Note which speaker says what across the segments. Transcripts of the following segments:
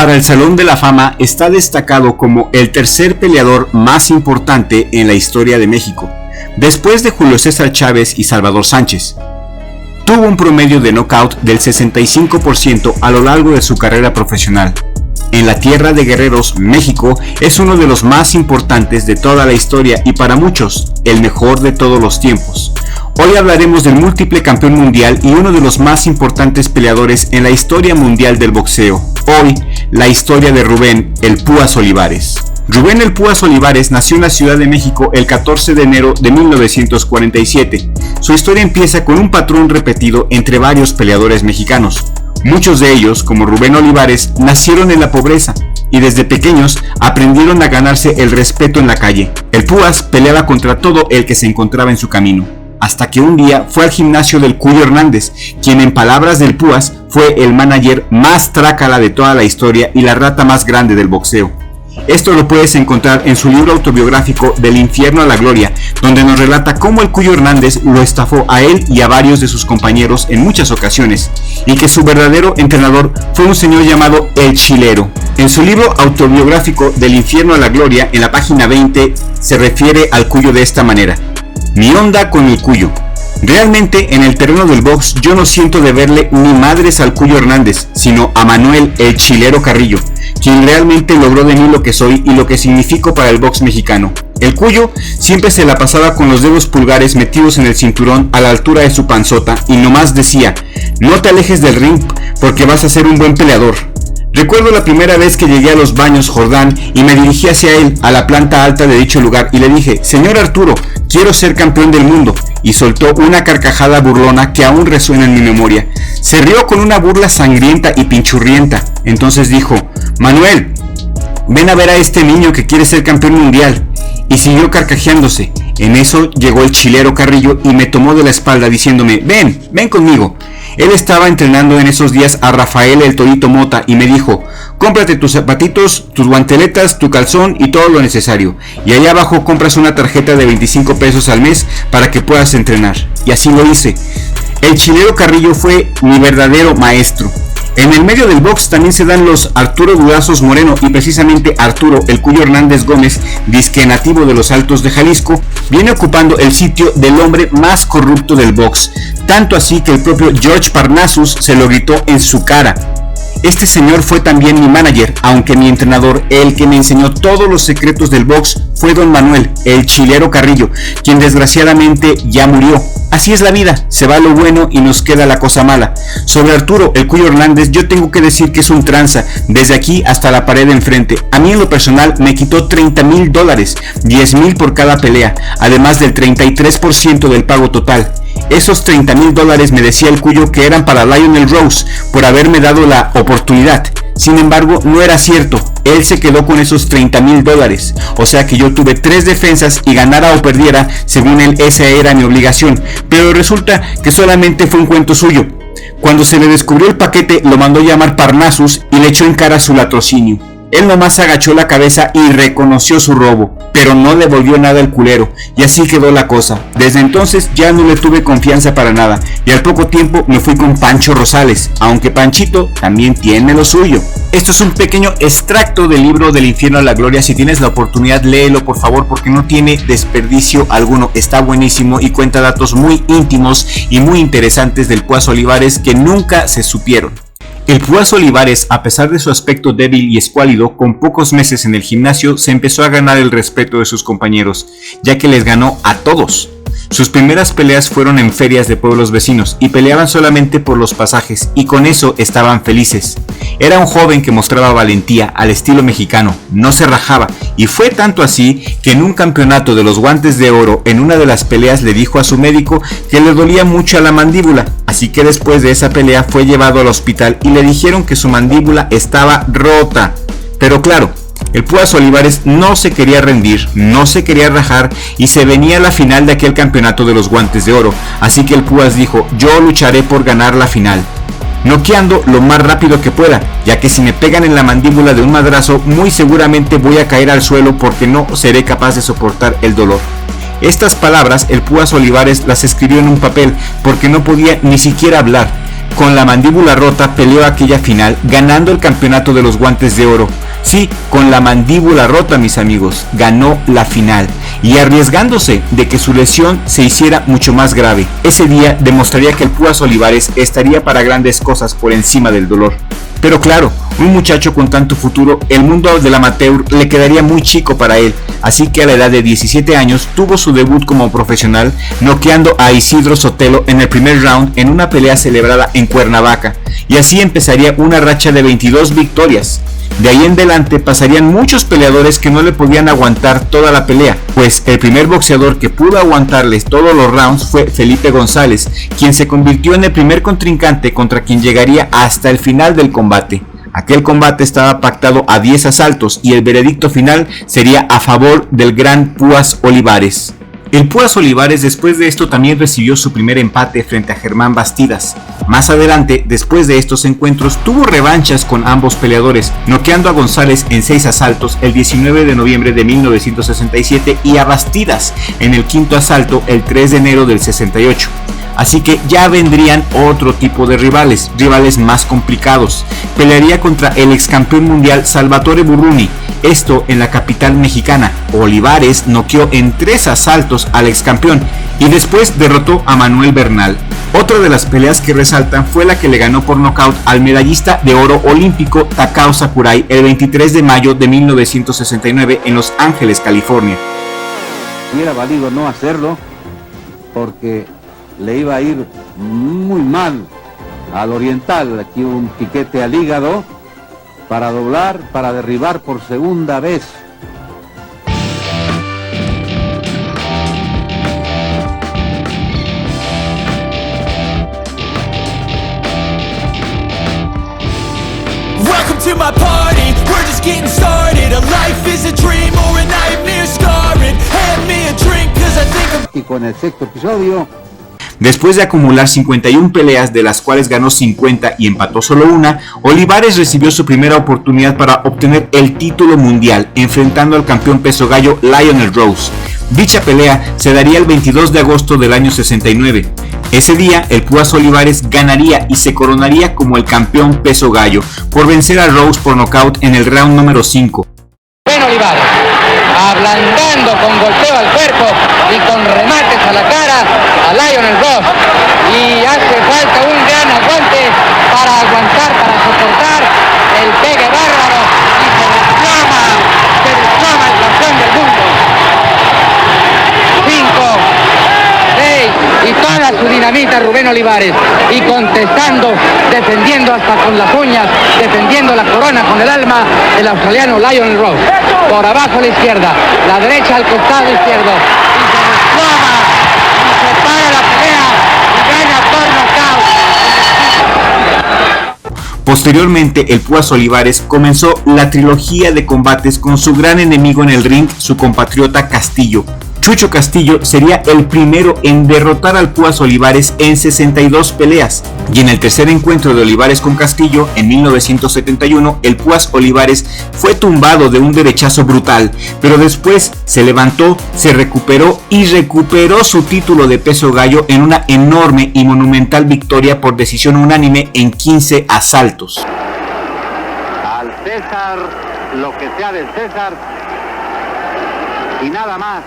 Speaker 1: para el Salón de la Fama está destacado como el tercer peleador más importante en la historia de México, después de Julio César Chávez y Salvador Sánchez. Tuvo un promedio de knockout del 65% a lo largo de su carrera profesional. En la tierra de guerreros, México es uno de los más importantes de toda la historia y para muchos, el mejor de todos los tiempos. Hoy hablaremos del múltiple campeón mundial y uno de los más importantes peleadores en la historia mundial del boxeo. Hoy, la historia de Rubén "El Púas" Olivares. Rubén "El Púas" Olivares nació en la Ciudad de México el 14 de enero de 1947. Su historia empieza con un patrón repetido entre varios peleadores mexicanos. Muchos de ellos, como Rubén Olivares, nacieron en la pobreza y desde pequeños aprendieron a ganarse el respeto en la calle. El Púas peleaba contra todo el que se encontraba en su camino, hasta que un día fue al gimnasio del Cuyo Hernández, quien en palabras del Púas fue el manager más trácala de toda la historia y la rata más grande del boxeo. Esto lo puedes encontrar en su libro autobiográfico Del Infierno a la Gloria, donde nos relata cómo el Cuyo Hernández lo estafó a él y a varios de sus compañeros en muchas ocasiones, y que su verdadero entrenador fue un señor llamado El Chilero. En su libro autobiográfico Del Infierno a la Gloria, en la página 20, se refiere al Cuyo de esta manera: mi onda con el Cuyo. Realmente en el terreno del box yo no siento de verle ni madres al Cuyo Hernández, sino a Manuel "El Chilero" Carrillo, quien realmente logró de mí lo que soy y lo que significo para el box mexicano. El Cuyo siempre se la pasaba con los dedos pulgares metidos en el cinturón a la altura de su panzota y nomás decía: no te alejes del ring porque vas a ser un buen peleador. Recuerdo la primera vez que llegué a los baños Jordán y me dirigí hacia él, a la planta alta de dicho lugar, y le dije: señor Arturo, quiero ser campeón del mundo. Y soltó una carcajada burlona que aún resuena en mi memoria. Se rió con una burla sangrienta y pinchurrienta. Entonces dijo: Manuel, ven a ver a este niño que quiere ser campeón mundial. Y siguió carcajeándose. En eso llegó el Chilero Carrillo y me tomó de la espalda diciéndome: ven conmigo. Él estaba entrenando en esos días a Rafael "El Torito" Mota y me dijo: cómprate tus zapatitos, tus guanteletas, tu calzón y todo lo necesario. Y allá abajo compras una tarjeta de 25 pesos al mes para que puedas entrenar. Y así lo hice. El Chilero Carrillo fue mi verdadero maestro. En el medio del box también se dan los Arturo Dudazos Moreno, y precisamente Arturo "El Cuyo Hernández" Gómez, disque nativo de los Altos de Jalisco, viene ocupando el sitio del hombre más corrupto del box, tanto así que el propio George Parnassus se lo gritó en su cara. Este señor fue también mi manager, aunque mi entrenador, el que me enseñó todos los secretos del box, fue don Manuel "El Chilero" Carrillo, quien desgraciadamente ya murió. Así es la vida, se va lo bueno y nos queda la cosa mala. Sobre Arturo "El Cuyo Hernández yo tengo que decir que es un tranza, desde aquí hasta la pared de enfrente. A mí en lo personal me quitó $30,000, $10,000 por cada pelea, además del 33% del pago total. Esos $30,000 me decía el Cuyo que eran para Lionel Rose por haberme dado la oportunidad. Sin embargo, no era cierto. Él se quedó con esos $30,000, o sea que yo tuve 3 defensas y ganara o perdiera, según él esa era mi obligación, pero resulta que solamente fue un cuento suyo. Cuando se le descubrió el paquete, lo mandó llamar Parnassus y le echó en cara su latrocinio. Él nomás agachó la cabeza y reconoció su robo, pero no le volvió nada el culero, y así quedó la cosa. Desde entonces ya no le tuve confianza para nada, y al poco tiempo me fui con Pancho Rosales, aunque Panchito también tiene lo suyo. Esto es un pequeño extracto del libro Del Infierno a la Gloria. Si tienes la oportunidad, léelo por favor, porque no tiene desperdicio alguno. Está buenísimo y cuenta datos muy íntimos y muy interesantes del Púas Olivares que nunca se supieron. El Púas Olivares, a pesar de su aspecto débil y escuálido, con pocos meses en el gimnasio se empezó a ganar el respeto de sus compañeros, ya que les ganó a todos. Sus primeras peleas fueron en ferias de pueblos vecinos y peleaban solamente por los pasajes, y con eso estaban felices. Era un joven que mostraba valentía al estilo mexicano, no se rajaba, y fue tanto así que en un campeonato de los Guantes de Oro, en una de las peleas le dijo a su médico que le dolía mucho a la mandíbula, así que después de esa pelea fue llevado al hospital y le dijeron que su mandíbula estaba rota. Pero claro, el Púas Olivares no se quería rendir, no se quería rajar y se venía la final de aquel campeonato de los Guantes de Oro, así que el Púas dijo: yo lucharé por ganar la final, noqueando lo más rápido que pueda, ya que si me pegan en la mandíbula de un madrazo muy seguramente voy a caer al suelo porque no seré capaz de soportar el dolor. Estas palabras el Púas Olivares las escribió en un papel porque no podía ni siquiera hablar, con la mandíbula rota peleó aquella final, ganando el campeonato de los guantes de oro. Sí, con la mandíbula rota, mis amigos, ganó la final y arriesgándose de que su lesión se hiciera mucho más grave. Ese día demostraría que el Púas Olivares estaría para grandes cosas por encima del dolor. Pero claro, un muchacho con tanto futuro, el mundo del amateur le quedaría muy chico para él, así que a la edad de 17 años tuvo su debut como profesional, noqueando a Isidro Sotelo en el primer round en una pelea celebrada en Cuernavaca, y así empezaría una racha de 22 victorias. De ahí en adelante pasarían muchos peleadores que no le podían aguantar toda la pelea, pues el primer boxeador que pudo aguantarles todos los rounds fue Felipe González, quien se convirtió en el primer contrincante contra quien llegaría hasta el final del combate. Aquel combate estaba pactado a 10 asaltos y el veredicto final sería a favor del gran Púas Olivares. El Púas Olivares después de esto también recibió su primer empate frente a Germán Bastidas. Más adelante, después de estos encuentros, tuvo revanchas con ambos peleadores, noqueando a González en 6 asaltos el 19 de noviembre de 1967 y a Bastidas en el quinto asalto el 3 de enero del 68. Así que ya vendrían otro tipo de rivales más complicados. Pelearía contra el ex campeón mundial Salvatore Burruni, esto en la capital mexicana. Olivares noqueó en 3 asaltos al ex campeón y después derrotó a Manuel Bernal. Otra de las peleas que resaltan fue la que le ganó por nocaut al medallista de oro olímpico Takao Sakurai el 23 de mayo de 1969 en Los Ángeles, California.
Speaker 2: Hubiera valido no hacerlo porque le iba a ir muy mal al Oriental. Aquí un piquete al hígado para doblar, para derribar por segunda vez.
Speaker 3: Welcome to my party, we're just getting started. A life is a dream or a nightmare scarring. Hand me a drink cause I think I'm...
Speaker 2: Y con el sexto episodio,
Speaker 1: después de acumular 51 peleas, de las cuales ganó 50 y empató solo una, Olivares recibió su primera oportunidad para obtener el título mundial, enfrentando al campeón peso gallo Lionel Rose. Dicha pelea se daría el 22 de agosto del año 69. Ese día, el Púas Olivares ganaría y se coronaría como el campeón peso gallo, por vencer a Rose por nocaut en el round número 5.
Speaker 4: Rubén Olivares, ablandando con golpeo al cuerpo y con remates a la cara a Lionel Rose, y hace falta un gran aguante para aguantar, para soportar el pegue bárbaro, y se desploma el campeón del mundo. 5, 6 y toda su dinamita Rubén Olivares, y contestando, defendiendo hasta con las uñas, defendiendo la corona con el alma, el australiano Lionel Rose. Por abajo a la izquierda, la derecha al costado izquierdo, y se desploma, y se para la pelea, y gana por nocaut.
Speaker 1: Posteriormente, el Púas Olivares comenzó la trilogía de combates con su gran enemigo en el ring, su compatriota Castillo. Chucho Castillo sería el primero en derrotar al Púas Olivares en 62 peleas, y en el tercer encuentro de Olivares con Castillo, en 1971, el Púas Olivares fue tumbado de un derechazo brutal, pero después se levantó, se recuperó y recuperó su título de peso gallo en una enorme y monumental victoria por decisión unánime en 15 asaltos.
Speaker 2: al César lo que sea del César y nada más.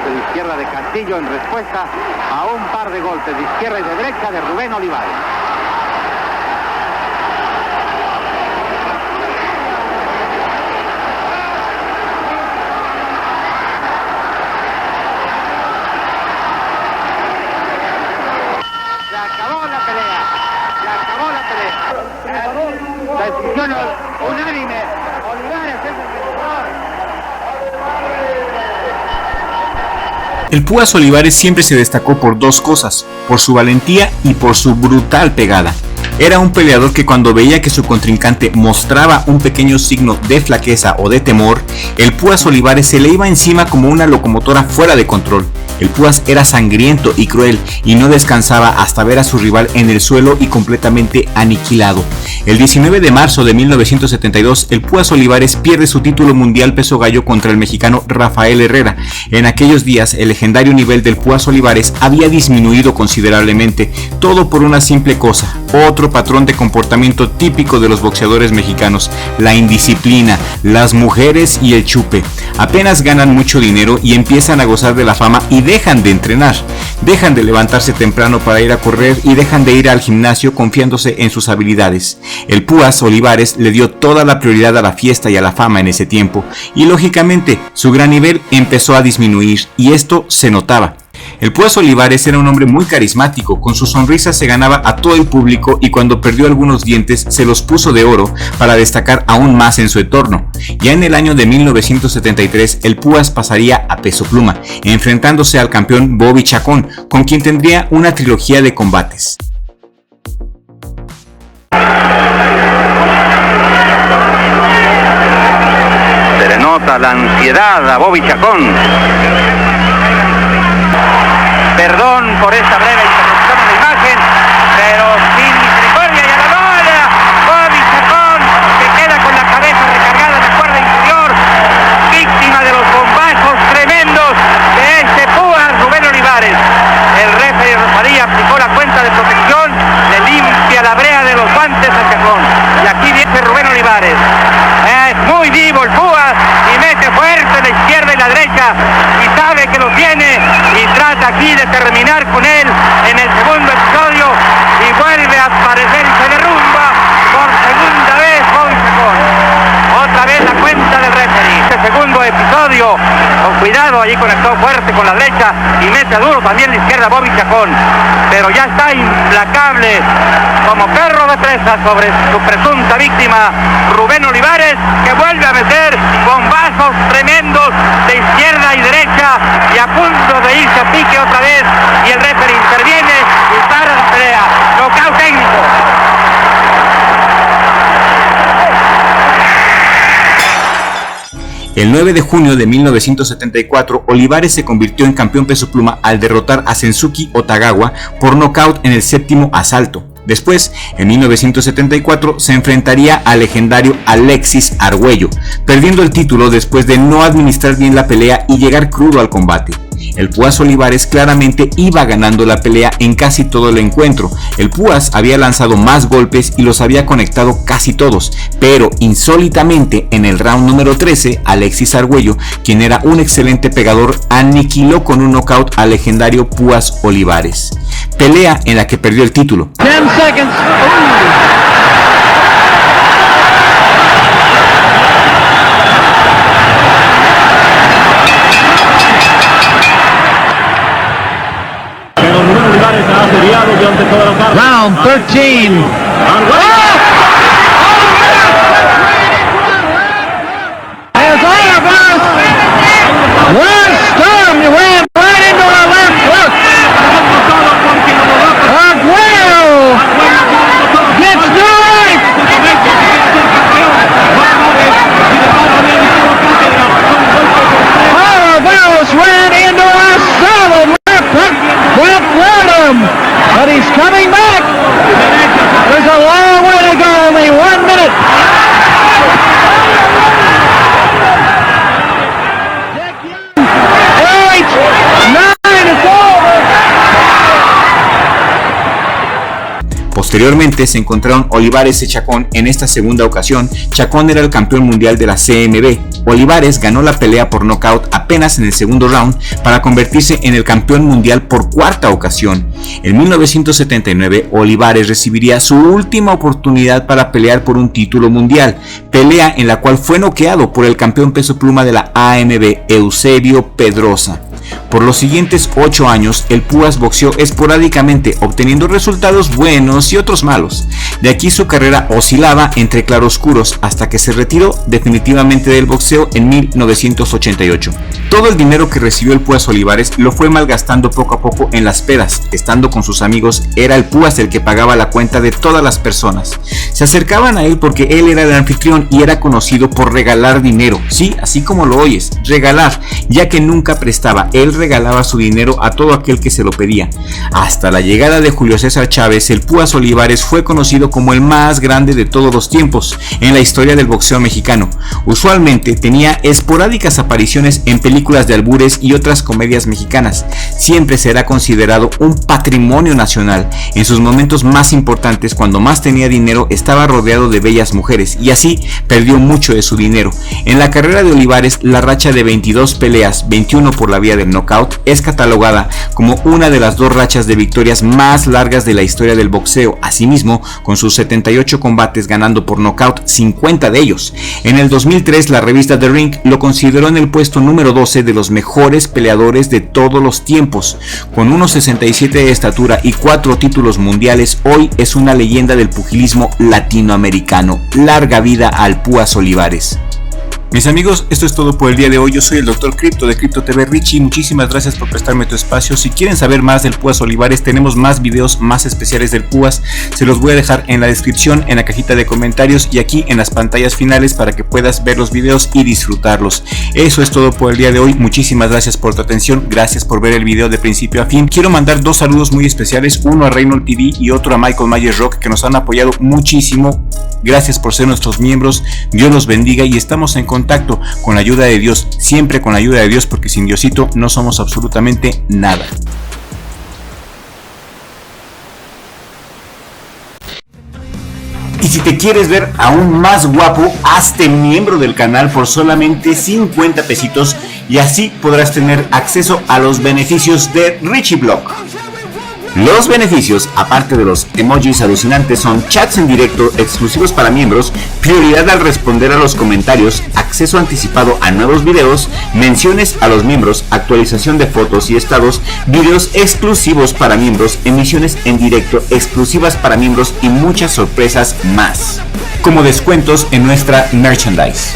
Speaker 2: De izquierda de Castillo en respuesta a un par de golpes de izquierda y de derecha de Rubén Olivares. Se acabó la pelea. La decisión unánime. Olivares es el vencedor.
Speaker 1: El Púas Olivares siempre se destacó por dos cosas, por su valentía y por su brutal pegada. Era un peleador que cuando veía que su contrincante mostraba un pequeño signo de flaqueza o de temor, el Púas Olivares se le iba encima como una locomotora fuera de control. El Púas era sangriento y cruel y no descansaba hasta ver a su rival en el suelo y completamente aniquilado. El 19 de marzo de 1972, el Púas Olivares pierde su título mundial peso gallo contra el mexicano Rafael Herrera. En aquellos días, el legendario nivel del Púas Olivares había disminuido considerablemente, todo por una simple cosa: otro patrón de comportamiento típico de los boxeadores mexicanos, la indisciplina, las mujeres y el chupe. Apenas ganan mucho dinero y empiezan a gozar de la fama y dejan de entrenar, dejan de levantarse temprano para ir a correr y dejan de ir al gimnasio confiándose en sus habilidades. El Púas Olivares le dio toda la prioridad a la fiesta y a la fama en ese tiempo, y lógicamente su gran nivel empezó a disminuir, y esto se notaba. El Púas Olivares era un hombre muy carismático, con su sonrisa se ganaba a todo el público y cuando perdió algunos dientes se los puso de oro para destacar aún más en su entorno. Ya en el año de 1973 el Púas pasaría a peso pluma, enfrentándose al campeón Bobby Chacón, con quien tendría una trilogía de combates.
Speaker 5: Se le nota la ansiedad a Bobby Chacón. Perdón por esta breve interrupción en la imagen, pero sin misericordia y a la bola. Bobby Chacón, que queda con la cabeza recargada en la cuerda inferior, víctima de los bombazos tremendos de este Púas Rubén Olivares. El referee Rosalía aplicó la cuenta de protección, le limpia la brea de los guantes a Chacón. Y aquí viene Rubén Olivares. Es muy vivo el Púas y mete fuerte la izquierda y la derecha y sabe que lo tiene y trata aquí de terminar con él en el segundo episodio y vuelve a aparecer y se derrumba por segunda vez Bobby Chacón. Otra vez la cuenta del referee. Este segundo episodio, con cuidado, allí conectó fuerte con la derecha y mete duro también la izquierda Bobby Chacón, pero ya está implacable como perro de presa sobre su presunta víctima Rubén Olivares, que vuelve a meter bombazos tremendos de izquierda y derecha y a punto de irse a pique otra vez, y el referee interviene y para la pelea. Nocaut técnico.
Speaker 1: El 9 de junio de 1974, Olivares se convirtió en campeón peso pluma al derrotar a Sensuke Otagawa por nocaut en el séptimo asalto. Después, en 1974, se enfrentaría al legendario Alexis Arguello, perdiendo el título después de no administrar bien la pelea y llegar crudo al combate. El Púas Olivares claramente iba ganando la pelea en casi todo el encuentro. El Púas había lanzado más golpes y los había conectado casi todos, pero insólitamente en el round número 13, Alexis Arguello, quien era un excelente pegador, aniquiló con un knockout al legendario Púas Olivares. Pelea en la que perdió el título.
Speaker 4: 10 seconds. Round 13. As Olivares runs storm, he ran right into our left hook. Arguello gets no life. Olivares ran into our solid left hook. Went right him. But he's coming back. There's a long way to go, only 1 minute. 8, 9, it's over.
Speaker 1: Posteriormente se encontraron Olivares y Chacón en esta segunda ocasión. Chacón era el campeón mundial de la CMB. Olivares ganó la pelea por nocaut apenas en el segundo round para convertirse en el campeón mundial por cuarta ocasión. En 1979, Olivares recibiría su última oportunidad para pelear por un título mundial, pelea en la cual fue noqueado por el campeón peso pluma de la AMB, Eusebio Pedrosa. Por los siguientes 8 años, el Púas boxeó esporádicamente, obteniendo resultados buenos y otros malos. De aquí su carrera oscilaba entre claroscuros hasta que se retiró definitivamente del boxeo en 1988. Todo el dinero que recibió el Púas Olivares lo fue malgastando poco a poco en las pedas. Estando con sus amigos, era el Púas el que pagaba la cuenta de todas las personas. Se acercaban a él porque él era el anfitrión y era conocido por regalar dinero. Sí, así como lo oyes, regalar, ya que nunca prestaba. Él regalaba su dinero a todo aquel que se lo pedía. Hasta la llegada de Julio César Chávez, el Púas Olivares fue conocido como el más grande de todos los tiempos en la historia del boxeo mexicano. Usualmente tenía esporádicas apariciones en películas de albures y otras comedias mexicanas. Siempre será considerado un patrimonio nacional. En sus momentos más importantes, cuando más tenía dinero, estaba rodeado de bellas mujeres y así perdió mucho de su dinero. En la carrera de Olivares, la racha de 22 peleas, 21 por la vía del knockout, es catalogada como una de las 2 rachas de victorias más largas de la historia del boxeo. Asimismo, con sus 78 combates ganando por knockout 50 de ellos. En el 2003, la revista The Ring lo consideró en el puesto número 12 de los mejores peleadores de todos los tiempos. Con 1.67 de estatura y 4 títulos mundiales, hoy es una leyenda del pugilismo latinoamericano. Larga vida al Púas Olivares. Mis amigos, esto es todo por el día de hoy. Yo soy el Dr. Crypto de Crypto TV Richie. Muchísimas gracias por prestarme tu espacio. Si quieren saber más del Púas Olivares, tenemos más videos más especiales del Púas. Se los voy a dejar en la descripción, en la cajita de comentarios y aquí en las pantallas finales para que puedas ver los videos y disfrutarlos. Eso es todo por el día de hoy. Muchísimas gracias por tu atención. Gracias por ver el video de principio a fin. Quiero mandar 2 saludos muy especiales, uno a Reynold TV y otro a Michael Myers Rock, que nos han apoyado muchísimo. Gracias por ser nuestros miembros. Dios los bendiga y estamos en contacto con la ayuda de Dios, siempre con la ayuda de Dios, porque sin Diosito no somos absolutamente nada. Y si te quieres ver aún más guapo, hazte miembro del canal por solamente 50 pesitos y así podrás tener acceso a los beneficios de Richie Blog. Los beneficios, aparte de los emojis alucinantes, son chats en directo exclusivos para miembros, prioridad al responder a los comentarios, acceso anticipado a nuevos videos, menciones a los miembros, actualización de fotos y estados, videos exclusivos para miembros, emisiones en directo exclusivas para miembros y muchas sorpresas más, como descuentos en nuestra merchandise.